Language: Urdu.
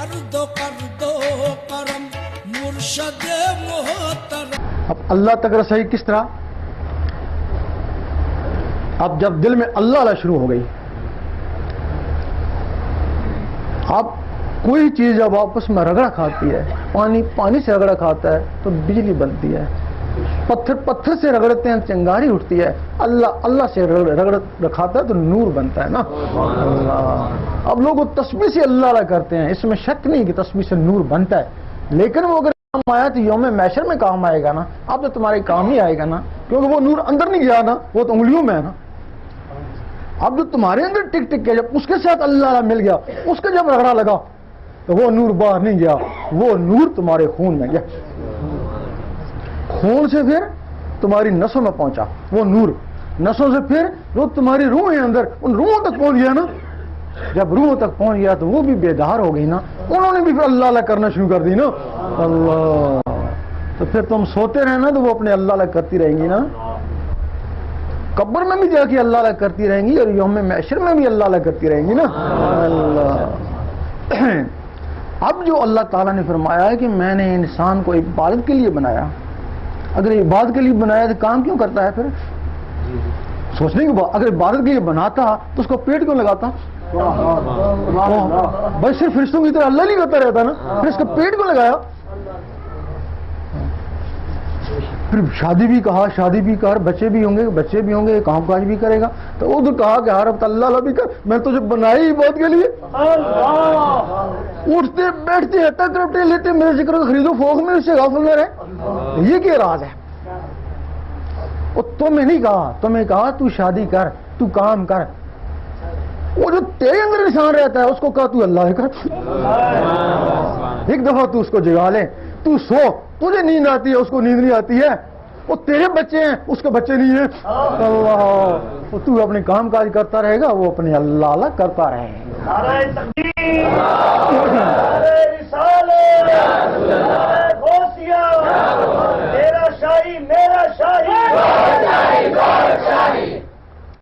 کرم مرشد محترم. اب اللہ تک رسائی کس طرح؟ اب جب دل میں اللہ اللہ شروع ہو گئی، اب کوئی چیز جب آپس میں رگڑا کھاتی ہے، پانی سے رگڑا کھاتا ہے تو بجلی بنتی ہے، پتھر سے رگڑتے ہیں چنگاری اٹھتی ہے، اللہ سے رگڑ کھاتا ہے تو نور بنتا ہے نا. اللہ. اب لوگ تسبیح سے اللہ اللہ کرتے ہیں، اس میں شک نہیں کہ تسبیح سے نور بنتا ہے، لیکن وہ اگر کام آیا تو یوم محشر میں کام آئے گا نا. اب تو تمہارے کام ہی آئے گا نا، کیونکہ وہ نور اندر نہیں گیا نا، وہ تو انگلیوں میں ہے نا. اب جو تمہارے اندر ٹک ٹک کے جب اس کے ساتھ اللہ اللہ مل گیا، اس کا جب رگڑا لگا تو وہ نور باہر نہیں گیا، وہ نور تمہارے خون میں گیا، خون سے پھر تمہاری نسوں میں پہنچا وہ نور، نسوں سے پھر جو تمہاری روح ہے اندر ان روحوں تک پہنچ گیا نا. جب روحوں تک پہنچ گیا تو وہ بھی بیدار ہو گئی نا، انہوں نے بھی پھر اللہ اللہ کرنا شروع کر دی نا. اللہ. تو پھر تم سوتے رہنا تو وہ اپنے اللہ اللہ کرتی رہیں گی نا، قبر میں بھی جا کے اللہ اللہ کرتی رہیں گی اور یوم محشر میں بھی اللہ اللہ کرتی رہیں گی نا. اللہ. اب جو اللہ تعالیٰ نے فرمایا ہے کہ میں نے انسان کو عبادت کے لیے بنایا، اگر عبادت کے لیے بنایا تو کام کیوں کرتا ہے پھر؟ سوچنے کی بات، اگر عبادت کے لیے بناتا تو اس کو پیٹ کیوں لگاتا؟ بھائی صرف فرشتوں کی طرح اللہ نہیں کرتا رہتا نا، پھر اس کا پیٹ کیوں لگایا؟ پھر شادی بھی کہا، شادی بھی کر، بچے بھی ہوں گے، کام کاج بھی کرے گا، تو وہ تو کہا کہ ہر وقت اللہ اللہ بھی کر، میں تجھے بنائی عبادت کے لیے. اٹھتے بیٹھتے ہٹا کرپٹے لیتے میرے ذکر کو خریدو فوق میں، اس سے غافل نہ رہے. یہ کیا راز ہے؟ وہ تمہیں نہیں کہا، تمہیں کہا تو شادی کر، تو کام کر. وہ جو تیرے اندر انسان رہتا ہے اس کو کہا تو اللہ کر. ایک دفعہ تو اس کو جگا لے، تو سو، تجھے نیند آتی ہے اس کو نیند نہیں آتی ہے، وہ تیرے بچے ہیں اس کے بچے نہیں ہیں. اللہ. تو اپنے کام کاج کرتا رہے گا، وہ اپنے اللہ اللہ کرتا رہے گا.